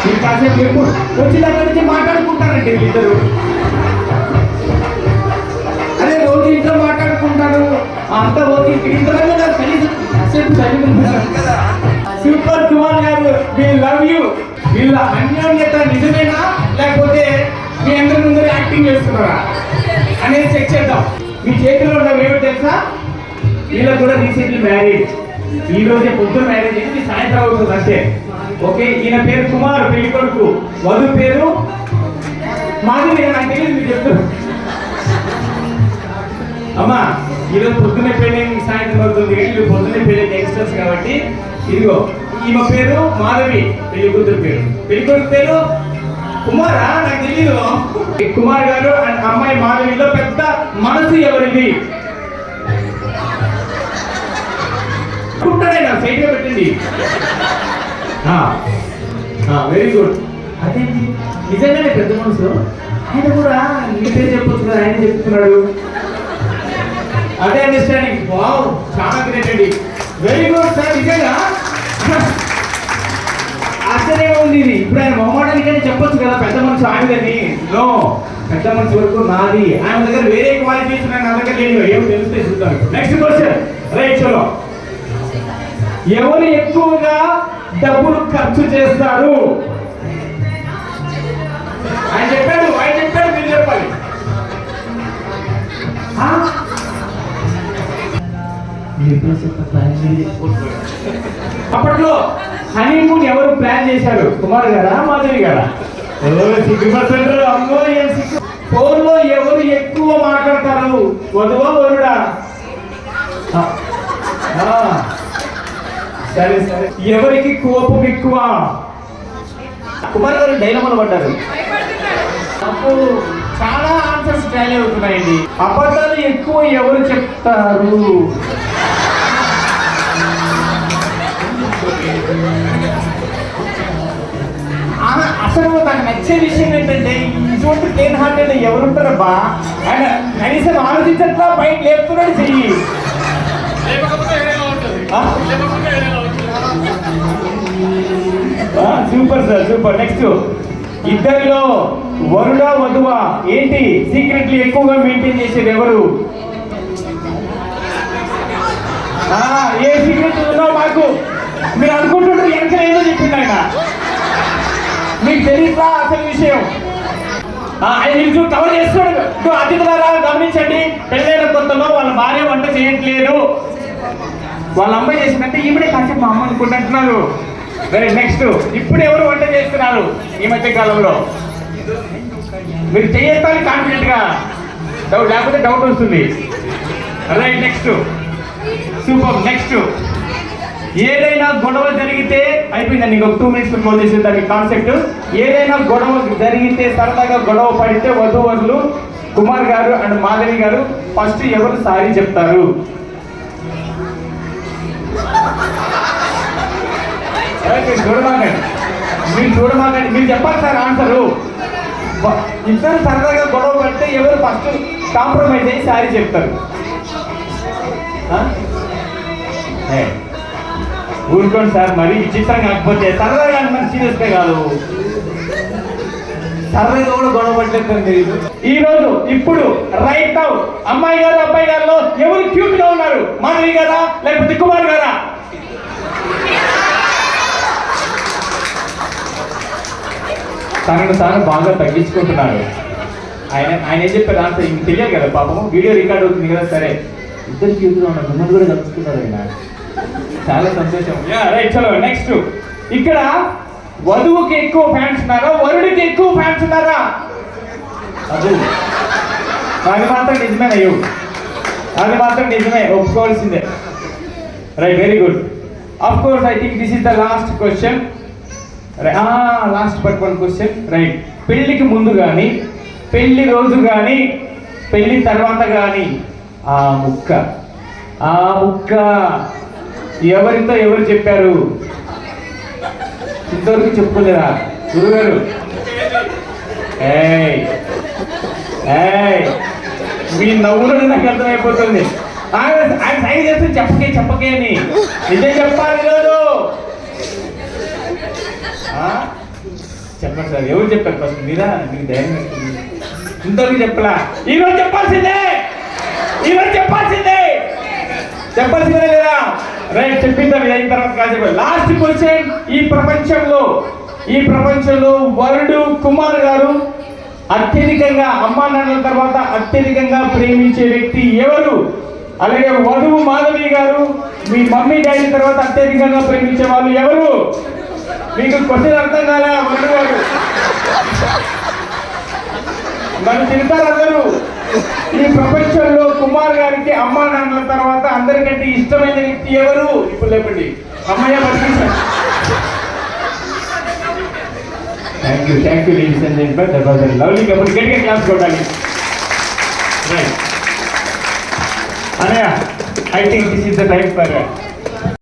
మీరు కాసేపు ఎప్పుడు వచ్చిన దగ్గర నుంచి మాట్లాడుకుంటారండి ఇద్దరు. అదే రోజు ఇంట్లో మాట్లాడుకుంటారు అంతా ఓకే. ఇంతవరకు నాకు కనీసం సూపర్ కుమార్ గారు, వి లవ్ యూ. వీళ్ళ అన్యోన్యత నిజమేనా లేకపోతే మీ అందరి ముందు యాక్టింగ్ చేస్తున్నారా అనేది చెక్ చేద్దాం. మీ చేతిలో ఉన్నవి ఏమిటి తెలుసా? వీళ్ళకి కూడా రీసెంట్లీ మ్యారేజ్. ఈ రోజే పొద్దున మ్యారేజ్ అయింది, సాయంత్రం అవుతుంది అంతే. ఓకే, ఈయన పేరు కుమార్ పెళ్లి కొడుకు, వధు పేరు మాధవి. నాకు తెలియదు, మీరు చెప్తారు. అమ్మా ఈరోజు పొద్దున్నే పెళ్లి, సాయంత్రం అవుతుంది. వీళ్ళు పొద్దున్నే పెళ్లి యంగ్స్టర్స్ కాబట్టి ఇదిగో ఈమె పేరు మాధవి, పెళ్లి కూతురు పేరు. పెళ్లి కొడుకు పేరు కుమారా? నాకు తెలియదు. కుమార్ గారు అండ్ అమ్మాయి మాధవిలో పెద్ద మనసు ఎవరిది? సైడ్ గా పెట్టండి. Very good. అదేంటి నిజంగానే పెద్ద మనసు. ఆయన కూడా మీ పేరు చెప్పొచ్చు కదా, ఆయన చెప్తున్నాడు. అదే అండర్స్టాండింగ్. వావ్, చాలా గ్రేట్ అండి. Very good sir. నిజంగా ఆశ్చర్యంగా ఉంది ఇది. ఇప్పుడు ఆయన మొహమాటానికని చెప్పొచ్చు కదా పెద్ద మనసు ఆమెదని. నో, పెద్ద మనసు వరకు నాది. ఆయన దగ్గర వేరే క్వాలిటీస్ ఉన్నాయి, నా దగ్గర లేదు. ఏమో తెలిస్తే చూద్దాం. Next question. రైట్, చలో. ఎవరు ఎక్కువగా డబ్బులు ఖర్చు చేస్తారు? ఆయన చెప్పాడు, మీరు చెప్పాలి. అప్పట్లో హనీమూన్ ఎవరు ప్లాన్ చేశారు? కుమార్ గారా, మాధవి గారా? అమ్మో, ఫోన్ లో ఎవరు ఎక్కువ మాట్లాడతారు? వధువా, వరుడా? సరే సరే. ఎవరికి కోపం ఎక్కువ? కుమార్ గారు డైలమాలో పడ్డారు. అప్పుడు చాలా ఆన్సర్స్ ట్రైల్ అవుతున్నాయండి. అబద్ధాలు ఎక్కువ ఎవరు చెప్తారు? అసలు నాకు నచ్చే విషయం ఏంటంటే ఇటువంటి ప్లేన్ హార్టెడ్ ఎవరుంటారబ్బా? ఆయన కనీసం ఆలోచించట్లా, బయట లేపుతున్నాడు చెయ్యి. Super sir, super. నెక్స్ట్, ఇద్దరిలో వరుడా వధువా? ఏంటి సీక్రెట్లీ ఎక్కువగా మెయింటైన్ చేసేది ఎవరు? ఏ సీక్రెట్ ఉందో మాకు మీరు అనుకుంటుంటారు, వెనక ఏదో చెప్పింది ఆయన. మీకు తెలియట్లా అసలు విషయం. ఆయన నిలుచు కవర్ చేస్తున్నాడు. అతిథులారా గమనించండి, పెళ్ళైన కొత్తలో వాళ్ళ భార్య వంట చేయట్లేదు, వాళ్ళ అమ్మాయి చేసిందంటే ఈవిడే కాసేపు మా అమ్మ అనుకుంటున్నారు. వెరీ నెక్స్ట్, ఇప్పుడు ఎవరు వంట చేస్తున్నారు ఈ మధ్య కాలంలో? మీరు చేయొద్దని కాన్ఫిడెంట్ గా, లేకపోతే డౌట్ వస్తుంది. Right, next. సూపర్. నెక్స్ట్, ఏదైనా గొడవ జరిగితే అయిపోయిందండి, ఇంకొక 2 minutes క్లోజ్ చేసే దాని కాన్సెప్ట్. ఏదైనా గొడవ జరిగితే, సరదాగా గొడవ పడితే వధూవరులు కుమార్ గారు అండ్ మాధవి గారు ఫస్ట్ ఎవరు సారీ చెప్తారు? మీరు చూడమాకండి, మీరు చెప్పాలి సార్ ఆన్సరు. ఇద్దరు సరదాగా గొడవ పడితే ఎవరు ఫస్ట్ కాంప్రమైజ్ అయ్యి సారీ చెప్తారు? ఊరుకోండి సార్, మరి విచిత్రం కాకపోతే. సరదాగా మరి సీరియస్గా కాదు, సరదాగా కూడా గొడవ పట్టలేదు. ఈ రోజు ఇప్పుడు రైట్ నౌ అమ్మాయి గారు అబ్బాయి గారిలో ఎవరు క్యూట్ గా ఉన్నారు? మాధవి గారా లేకపోతే కుమార్ గారా? తనను తాను బాగా తగ్గించుకుంటున్నారు. ఆయన ఏం చెప్పారు ఆన్సర్ ఇంక తెలియదు కదా పాపం, వీడియో రికార్డ్ అవుతుంది కదా. సరే, ఇద్దరు క్యూట్గా ఉన్నారు, మిమ్మల్ని కూడా కలుసుకున్నారు ఆయన. చాలా సంతోషం. రైట్, చలో. నెక్స్ట్, ఇక్కడ వధువుకి ఎక్కువ ఫ్యాన్స్ ఉన్నారా, వరుడికి ఎక్కువ ఫ్యాన్స్ ఉన్నారా? అది మాత్రం నిజమే అయ్యో, అది మాత్రం నిజమే, ఒప్పుకోవాల్సిందే. Right, very good. Of course I think this is the last question. Last but one question. Right, పెళ్లికి ముందు కానీ, పెళ్లి రోజు కానీ, పెళ్లి తర్వాత కానీ ఆ ముక్క ఎవరితో ఎవరు చెప్పారు? ఇంతవరకు చెప్పుకోలేదా గురుగారు? మీ నవ్వులో నాకు అర్థమైపోతుంది. ఆయన సైన్ చేస్తే చెప్పకే అని నిజం చెప్పాలి ఈరోజు. చెప్పండి సార్, ఎవరు చెప్పారు ఫస్ట్? మీరా? మీకు ధైర్యం వస్తుంది ఇంతవరకు చెప్పలా? ఈరోజు చెప్పాల్సిందే, ఈరోజు చెప్పాల్సిందే, చెప్పాల్సిందే లేదా? రైట్, చెప్పిందా? మీరు అయిన తర్వాత కాదు చెప్పాలి. Last question. ఈ ప్రపంచంలో వరుడు కుమార్ గారు అత్యధికంగా అమ్మా నాన్నల తర్వాత అత్యధికంగా ప్రేమించే వ్యక్తి ఎవరు? అలాగే వధువు మాధవి గారు మీ మమ్మీ డాడీ తర్వాత అత్యధికంగా ప్రేమించే వాళ్ళు ఎవరు? మీకు క్వశ్చన్ అర్థం కాలే? వరుడు గారు నన్ను తింటారు అందరూ. ఈ ప్రపంచంలో కుమార్ గారికి అమ్మా నాన్నల తర్వాత అందరికంటే ఇష్టమైన వ్యక్తి ఎవరు? ఇప్పుడు లేపండి. అమ్మయ్య బతికించారు. Thank you ladies and gentlemen. That was a lovely couple. గట్టిగా క్లాస్ కొట్టాలి. రైట్ అన్నయ్య, I think this is the time for